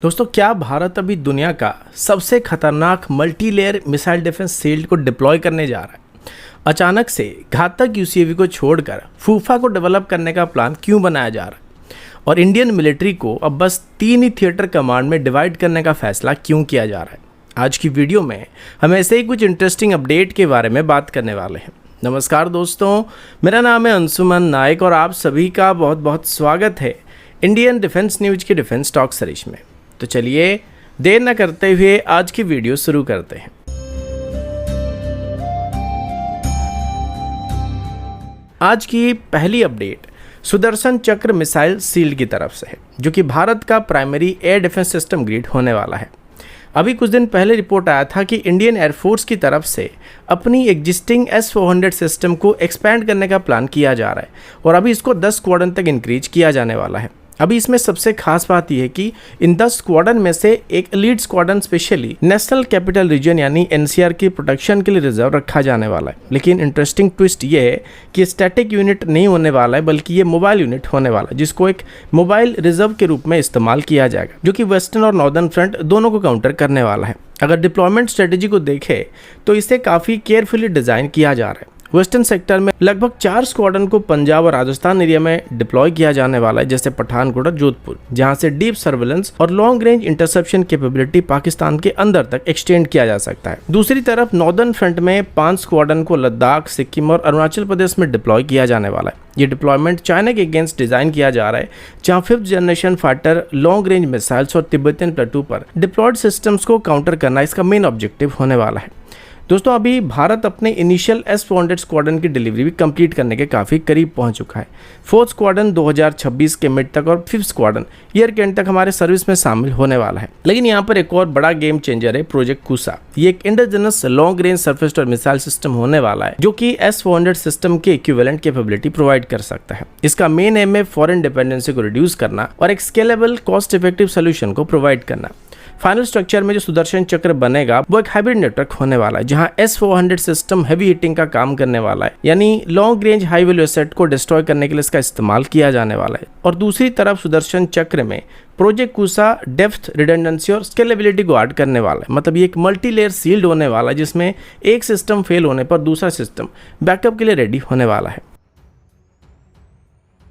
दोस्तों, क्या भारत अभी दुनिया का सबसे खतरनाक मल्टीलेयर मिसाइल डिफेंस शील्ड को डिप्लॉय करने जा रहा है? अचानक से घातक यूसीवी को छोड़कर फूफा को डेवलप करने का प्लान क्यों बनाया जा रहा है? और इंडियन मिलिट्री को अब बस 3 ही थिएटर कमांड में डिवाइड करने का फैसला क्यों किया जा रहा है? आज की वीडियो में हम ऐसे ही कुछ इंटरेस्टिंग अपडेट के बारे में बात करने वाले हैं। नमस्कार दोस्तों, मेरा नाम है अंशुमन नायक और आप सभी का बहुत बहुत स्वागत है इंडियन डिफेंस न्यूज के डिफेंस टॉक सीरीज में। तो चलिए देर न करते हुए आज की वीडियो शुरू करते हैं। आज की पहली अपडेट सुदर्शन चक्र मिसाइल शील्ड की तरफ से है, जो कि भारत का primary air defence system grid होने वाला है। अभी कुछ दिन पहले रिपोर्ट आया था कि इंडियन एयरफोर्स की तरफ से अपनी एग्जिस्टिंग S-400 सिस्टम को एक्सपैंड करने का प्लान किया जा रहा है और अभी इसको 10 स्क्वाड्रन तक इंक्रीज किया जाने वाला है। अभी इसमें सबसे खास बात यह है कि इन 10 स्क्वाड्रन में से एक elite squadron specially national capital region यानी NCR की प्रोटेक्शन के लिए रिजर्व रखा जाने वाला है। लेकिन इंटरेस्टिंग ट्विस्ट ये है कि स्टैटिक यूनिट नहीं होने वाला है, बल्कि ये मोबाइल यूनिट होने वाला है, जिसको एक मोबाइल रिजर्व के रूप में इस्तेमाल किया जाएगा, जो कि वेस्टर्न और नॉर्दर्न फ्रंट दोनों को काउंटर करने वाला है। अगर डिप्लॉयमेंट स्ट्रेटेजी को देखें तो इसे काफ़ी केयरफुली डिज़ाइन किया जा रहा है। वेस्टर्न सेक्टर में लगभग 4 स्क्वाड्रन को पंजाब और राजस्थान एरिया में डिप्लॉय किया जाने वाला है, जैसे पठानकोट और जोधपुर, जहां से डीप सर्वेलेंस और long range interception capability Pakistan के अंदर तक एक्सटेंड किया जा सकता है। दूसरी तरफ नॉर्दर्न फ्रंट में 5 स्क्वाड्रन को लद्दाख, सिक्किम और अरुणाचल प्रदेश में डिप्लॉय किया जाने वाला है। ये डिप्लॉयमेंट चाइना के अगेंस्ट डिजाइन किया जा रहा है, जहां 5th generation fighter, long range missiles और तिब्बतियन प्लेटू पर डिप्लॉयड सिस्टम्स को काउंटर करना इसका मेन ऑब्जेक्टिव होने वाला है। दोस्तों, अभी भारत अपने इनिशियल S-400 स्क्वाड्रन की डिलीवरी भी कंप्लीट करने के काफ़ी करीब पहुंच चुका है। 4th स्क्वाड्रन 2026 के मिड तक और 5th स्क्वाड्रन ईयर के एंड तक हमारे सर्विस में शामिल होने वाला है। लेकिन यहाँ पर एक और बड़ा गेम चेंजर है प्रोजेक्ट कुसा। ये एक indigenous long range surface to air missile system होने वाला है, जो कि S-400 सिस्टम के इक्विवेलेंट कैपेबिलिटी प्रोवाइड कर सकता है। इसका मेन एम है फॉरेन डिपेंडेंसी को रिड्यूस करना और एक स्केलेबल कॉस्ट इफेक्टिव सोल्यूशन को प्रोवाइड करना। फाइनल स्ट्रक्चर में जो सुदर्शन चक्र बनेगा वो एक हाइब्रिड नेटवर्क होने वाला है, जहां S-400 सिस्टम हैवी हिटिंग का काम करने वाला है, यानी long range high value asset को डिस्ट्रॉय करने के लिए इसका इस्तेमाल किया जाने वाला है। और दूसरी तरफ सुदर्शन चक्र में प्रोजेक्ट कुसा डेप्थ, रिडंडेंसी और स्केलेबिलिटी को ऐड करने वाला है। मतलब ये एक मल्टी लेयर शील्ड होने वाला है, जिसमें एक सिस्टम फेल होने पर दूसरा सिस्टम बैकअप के लिए रेडी होने वाला है।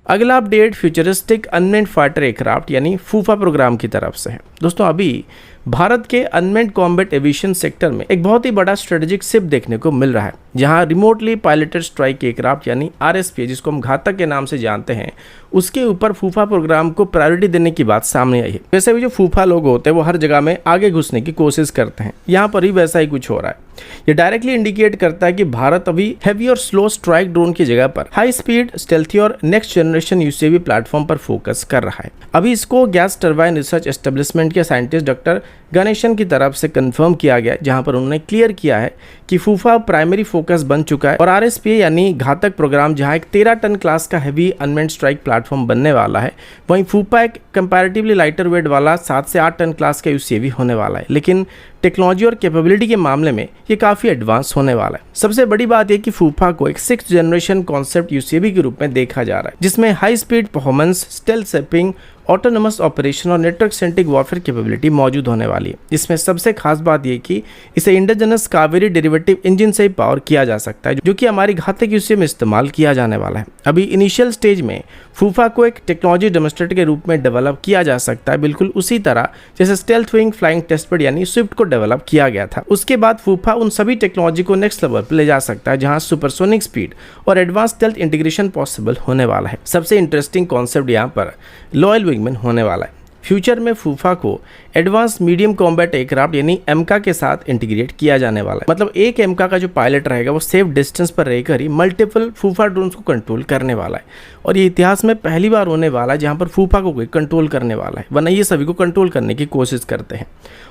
अगला update futuristic unmanned fighter aircraft यानी फूफा प्रोग्राम की तरफ से है। दोस्तों, अभी भारत के अनमेन्ड कॉम्बैट एविएशन सेक्टर में एक बहुत ही बड़ा स्ट्रेटेजिक शिप देखने को मिल रहा है, जहां रिमोटली पायलटेड स्ट्राइक एयरक्राफ्ट यानी RSP, जिसको हम घातक के नाम से जानते हैं, उसके ऊपर फूफा प्रोग्राम को प्रायोरिटी देने की बात सामने आई है। वैसे भी जो फूफा लोग होते हैं वो हर जगह में आगे घुसने की कोशिश करते हैं, यहाँ पर ही वैसा ही कुछ हो रहा है। ये डायरेक्टली इंडिकेट करता है कि भारत अभी हैवी और स्लो स्ट्राइक ड्रोन की जगह पर हाई स्पीड, स्टेल्थी और नेक्स्ट जनरेशन UCV प्लेटफॉर्म पर फोकस कर रहा है। अभी इसको गैस टरबाइन रिसर्च एस्टेब्लिशमेंट के साइंटिस्ट डॉक्टर गणेशन की तरफ से कंफर्म किया गया, जहां पर उन्होंने क्लियर किया है कि फूफा प्राइमरी फोकस बन चुका है और RSP यानी घातक प्रोग्राम जहां एक 13 टन क्लास का हैवी अनमेन्ड स्ट्राइक प्लेटफॉर्म बनने वाला है, वहीं फूफा एक कंपैरेटिवली लाइटर वेट वाला 7 से 8 टन क्लास का UCV होने वाला है। लेकिन टेक्नोलॉजी और कैपेबिलिटी के मामले में ये काफ़ी एडवांस होने वाला है। सबसे बड़ी बात यह कि फूफा को एक 6th जनरेशन कॉन्सेप्ट UCV के रूप में देखा जा रहा है, जिसमें high speed performance, stealth सेपिंग, autonomous operation और नेटवर्क सेंट्रिक वॉरफेयर कैपेबिलिटी मौजूद होने वाली है। इसमें सबसे खास बात यह कि इसे इंडिजिनस कावेरी डेरिवेटिव इंजन से ही पावर किया जा सकता है, जो कि हमारी घातक UCV में इस्तेमाल किया जाने वाला है। अभी इनिशियल स्टेज में फूफा को एक टेक्नोलॉजी डेमोन्स्ट्रेटर के रूप में डेवलप किया जा सकता है, बिल्कुल उसी तरह जैसे stealth wing flying test bed यानी स्विफ्ट को डेवलप किया गया था। उसके बाद फूफा उन सभी टेक्नोलॉजी को नेक्स्ट लेवल पर ले जा सकता है, जहां सुपरसोनिक स्पीड और एडवांस स्टेल्थ इंटीग्रेशन पॉसिबल होने वाला है। सबसे इंटरेस्टिंग कॉन्सेप्ट यहाँ पर लॉयल विंगमैन होने वाला है। फ्यूचर में फूफा को एडवांस मीडियम कॉम्बैट एयरक्राफ्ट यानी एमका के साथ इंटीग्रेट किया जाने वाला है। मतलब एक एमका का जो पायलट रहेगा वो सेफ डिस्टेंस पर रहकर ही मल्टीपल फूफा ड्रोन्स को कंट्रोल करने वाला है। और ये इतिहास में पहली बार होने वाला है जहां पर फूफा को कोई कंट्रोल करने वाला है, वरना ये सभी को कंट्रोल करने की कोशिश करते हैं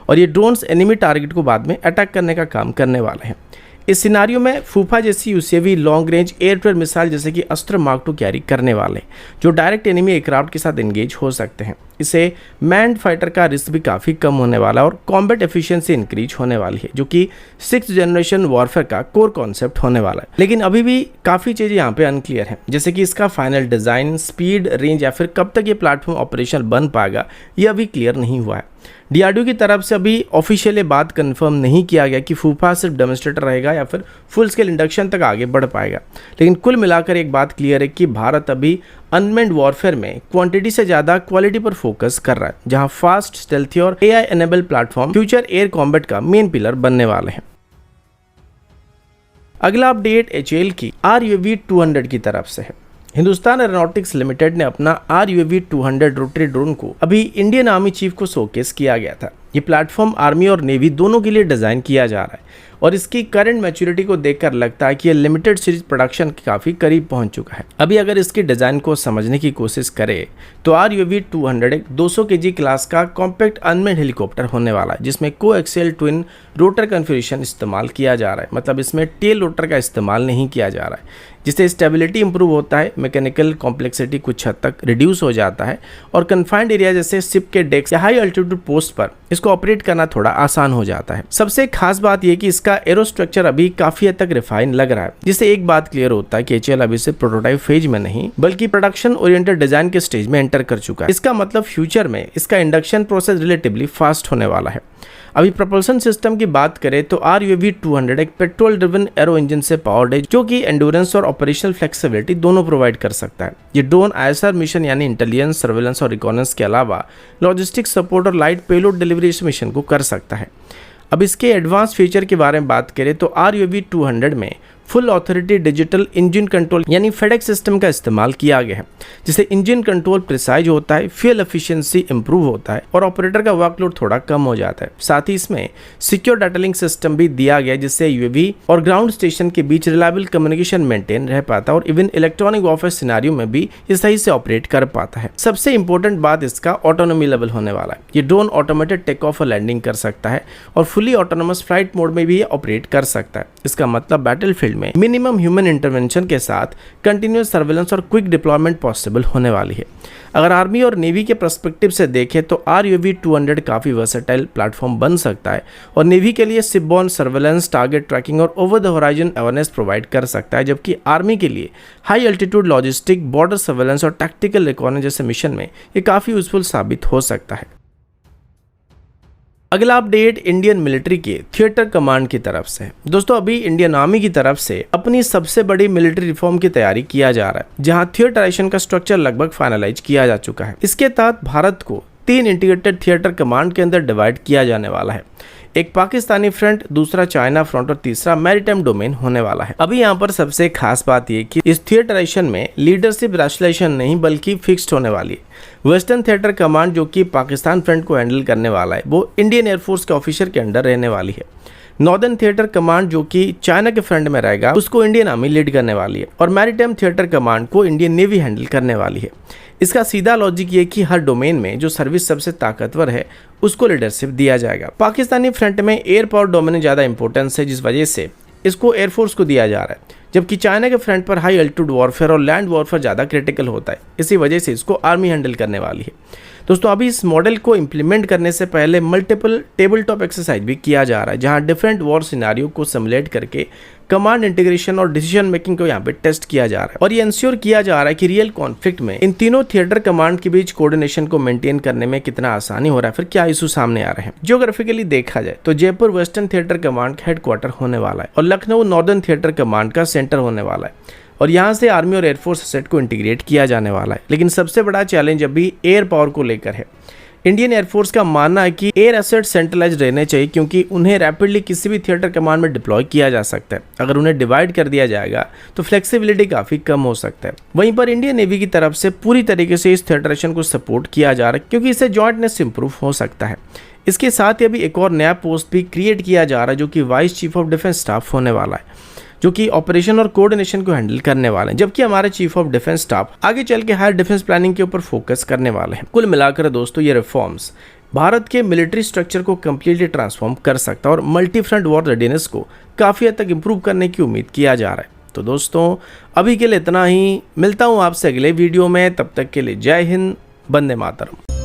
और ये ड्रोन्स एनिमी टारगेट को बाद में अटैक करने का काम करने वाले हैं। इस सिनारियो में फूफा जैसी UCV long range air to air missile जैसे कि अस्त्र मार्क 2 कैरी करने वाले, जो डायरेक्ट एनिमी एयरक्राफ्ट के साथ एंगेज हो सकते हैं। इससे मैन्ड फाइटर का रिस्क भी काफ़ी कम होने वाला है और कॉम्बैट एफिशिएंसी इंक्रीज होने वाली है, जो कि 6th जनरेशन वॉरफेयर का कोर कॉन्सेप्ट होने वाला है। लेकिन अभी भी काफ़ी चीज़ें यहाँ पे अनक्लियर हैं, जैसे कि इसका फाइनल डिज़ाइन, स्पीड, रेंज या फिर कब तक ये प्लेटफॉर्म ऑपरेशनल बन पाएगा, ये अभी क्लियर नहीं हुआ है। डीआरडीओ की तरफ से अभी ऑफिशियली बात कंफर्म नहीं किया गया कि फूफा सिर्फ डेमोन्स्ट्रेटर रहेगा या फिर फुल स्केल इंडक्शन तक आगे बढ़ पाएगा, लेकिन कुल मिलाकर एक बात क्लियर है कि भारत अभी अनमैन्ड वॉरफेयर में क्वांटिटी से ज़्यादा क्वालिटी पर फोकस कर रहा है, जहां फास्ट, स्टेल्थी और AI enable platform future air combat का मेन पिलर बनने वाले हैं। अगला अपडेट एचएएल की RUAV 200 की तरफ से है। हिंदुस्तान एरोनॉटिक्स लिमिटेड ने अपना RUAV 200 रोटरी ड्रोन को अभी इंडियन आर्मी चीफ को शोकेस किया गया था। ये प्लेटफॉर्म आर्मी और नेवी दोनों के लिए डिज़ाइन किया जा रहा है और इसकी करंट मैच्योरिटी को देखकर लगता है कि ये लिमिटेड सीरीज प्रोडक्शन के काफ़ी करीब पहुंच चुका है। अभी अगर इसकी डिज़ाइन को समझने की कोशिश करें तो RUAV 200 एक 200 kg क्लास का कॉम्पैक्ट अनमैन्ड हेलीकॉप्टर होने वाला है, जिसमें कोएक्सियल ट्विन रोटर कन्फिगरेशन इस्तेमाल किया जा रहा है। मतलब इसमें टेल रोटर का इस्तेमाल नहीं किया जा रहा है, जिससे स्टेबिलिटी इंप्रूव होता है, मैकेनिकल कॉम्प्लेक्सिटी कुछ हद तक रिड्यूस हो जाता है और कन्फाइंड एरिया जैसे शिप के डेक्स या हाई अल्टीट्यूड पोस्ट पर इसको ऑपरेट करना थोड़ा आसान हो जाता है। सबसे खास बात यह कि इसका एरो स्ट्रक्चर अभी काफी हद तक रिफाइन लग रहा है, जिससे एक बात क्लियर होता है कि एचएएल अभी से प्रोटोटाइप फेज में नहीं बल्कि प्रोडक्शन ओरिएंटेड डिजाइन के स्टेज में एंटर कर चुका है। इसका मतलब फ्यूचर में इसका इंडक्शन प्रोसेस रिलेटिवली फास्ट होने वाला है। अभी propulsion सिस्टम की बात करें तो RUAV 200 एक पेट्रोल ड्रिवन एरो इंजन से पावर्ड है, जो कि एंडोरेंस और ऑपरेशनल फ्लेक्सिबिलिटी दोनों प्रोवाइड कर सकता है। ये ड्रोन ISR मिशन यानी इंटेलिजेंस, सर्वेलेंस और रिकॉनेंस के अलावा लॉजिस्टिक सपोर्ट और लाइट पेलोड डिलीवरी मिशन को कर सकता है। अब इसके एडवांस फीचर के बारे में बात करें तो RUAV 200 में full authority digital engine control यानी FedEx सिस्टम का इस्तेमाल किया गया है, जिससे इंजन कंट्रोल प्रिसाइज होता है, फ्यूल एफिशिएंसी इंप्रूव होता है और ऑपरेटर का वर्कलोड थोड़ा कम हो जाता है। साथ ही इसमें सिक्योर डाटा लिंक सिस्टम भी दिया गया, जिससे UAV और ग्राउंड स्टेशन के बीच रिलायबल कम्युनिकेशन मेंटेन रह पाता है और इवन इलेक्ट्रॉनिक वॉरफेयर सिनेरियो में भी ये सही से ऑपरेट कर पाता है। सबसे इंपॉर्टेंट बात इसका ऑटोनोमी लेवल होने वाला है। ये ड्रोन ऑटोमेटेड टेक ऑफ और लैंडिंग कर सकता है और फुली ऑटोनोमस फ्लाइट मोड में भी ये ऑपरेट कर सकता है। इसका मतलब बैटलफील्ड में मिनिमम ह्यूमन इंटरवेंशन के साथ कंटिन्यूअस सर्वेलेंस और क्विक डिप्लॉयमेंट पॉसिबल होने वाली है। अगर आर्मी और नेवी के पर्सपेक्टिव से देखें तो RUAV 200 काफ़ी वर्सेटाइल प्लेटफॉर्म बन सकता है और नेवी के लिए शिपबॉर्न सर्वेलेंस, टारगेट ट्रैकिंग और over the horizon awareness provide कर सकता है, जबकि आर्मी के लिए high altitude logistic, border surveillance और टैक्टिकल रिकॉनेस जैसे मिशन में ये काफ़ी यूजफुल साबित हो सकता है। अगला अपडेट इंडियन मिलिट्री के थिएटर कमांड की तरफ से। दोस्तों अभी इंडियन आर्मी की तरफ से अपनी सबसे बड़ी मिलिट्री रिफॉर्म की तैयारी किया जा रहा है, जहां थिएटराइजेशन का स्ट्रक्चर लगभग फाइनलाइज किया जा चुका है। इसके तहत भारत को 3 इंटीग्रेटेड थिएटर कमांड के अंदर डिवाइड किया जाने वाला है। एक पाकिस्तानी फ्रंट, दूसरा चाइना फ्रंट और तीसरा मैरीटाइम डोमेन होने वाला है। अभी यहाँ पर सबसे खास बात ये कि इस थिएटराइजेशन में लीडरशिप रैशनलाइजेशन नहीं बल्कि फिक्स्ड होने वाली है। वेस्टर्न थिएटर कमांड जो कि पाकिस्तान फ्रंट को हैंडल करने वाला है, वो इंडियन एयरफोर्स के ऑफिसर के अंडर रहने वाली है। नॉर्दर्न थिएटर कमांड जो कि चाइना के फ्रंट में रहेगा, उसको इंडियन आर्मी लीड करने वाली है और मैरीटाइम थिएटर कमांड को इंडियन नेवी हैंडल करने वाली है। इसका सीधा लॉजिक ये कि हर डोमेन में जो सर्विस सबसे ताकतवर है उसको लीडरशिप दिया जाएगा। पाकिस्तानी फ्रंट में एयर पावर डोमेन ज़्यादा इंपॉर्टेंस है, जिस वजह से इसको एयरफोर्स को दिया जा रहा है, जबकि चाइना के फ्रंट पर हाई अल्टीट्यूड वॉरफेयर और लैंड वॉरफेयर ज़्यादा क्रिटिकल होता है। इसी वजह से इसको आर्मी हैंडल करने वाली है। दोस्तों अभी इस मॉडल को इम्प्लीमेंट करने से पहले मल्टीपल टेबल टॉप एक्सरसाइज भी किया जा रहा है, जहां डिफरेंट वॉर सिनेरियो को सिमुलेट करके कमांड इंटीग्रेशन और डिसीजन मेकिंग को यहाँ पे टेस्ट किया जा रहा है और ये इंश्योर किया जा रहा है कि रियल कॉन्फ्लिक्ट में इन तीनों थिएटर कमांड के बीच कोऑर्डिनेशन को मेंटेन करने में कितना आसानी हो रहा है, फिर क्या इशू सामने आ रहे हैं। जियोग्राफिकली देखा जाए तो जयपुर वेस्टर्न थिएटर कमांड का हेडक्वार्टर होने वाला है और लखनऊ नॉर्दर्न थिएटर कमांड का सेंटर होने वाला है और यहाँ से आर्मी और एयरफोर्स सेट को इंटीग्रेट किया जाने वाला है। लेकिन सबसे बड़ा चैलेंज अभी एयर पावर को लेकर है। इंडियन एयरफोर्स का मानना है कि एयर एसेट सेंट्रलाइज रहने चाहिए, क्योंकि उन्हें रैपिडली किसी भी थिएटर कमांड में डिप्लॉय किया जा सकता है। अगर उन्हें डिवाइड कर दिया जाएगा तो फ्लेक्सिबिलिटी काफ़ी कम हो सकता है। वहीं पर इंडियन नेवी की तरफ से पूरी तरीके से इस थिएटरेशन को सपोर्ट किया जा रहा है, क्योंकि इससे जॉइंटनेस इंप्रूव हो सकता है। इसके साथ ही अभी एक और नया पोस्ट भी क्रिएट किया जा रहा है, जो कि vice chief of defence staff होने वाला है, जो कि ऑपरेशन और कोऑर्डिनेशन को हैंडल करने वाले हैं, जबकि हमारे चीफ ऑफ डिफेंस स्टाफ आगे चल के हायर डिफेंस प्लानिंग के ऊपर फोकस करने वाले हैं। कुल मिलाकर दोस्तों ये रिफॉर्म्स भारत के मिलिट्री स्ट्रक्चर को कम्प्लीटली ट्रांसफॉर्म कर सकता है और मल्टी फ्रंट वॉर रेडीनेस को काफ़ी हद तक इंप्रूव करने की उम्मीद किया जा रहा है। तो दोस्तों अभी के लिए इतना ही, मिलता हूँ आपसे अगले वीडियो में, तब तक के लिए जय हिंद, वंदे मातरम।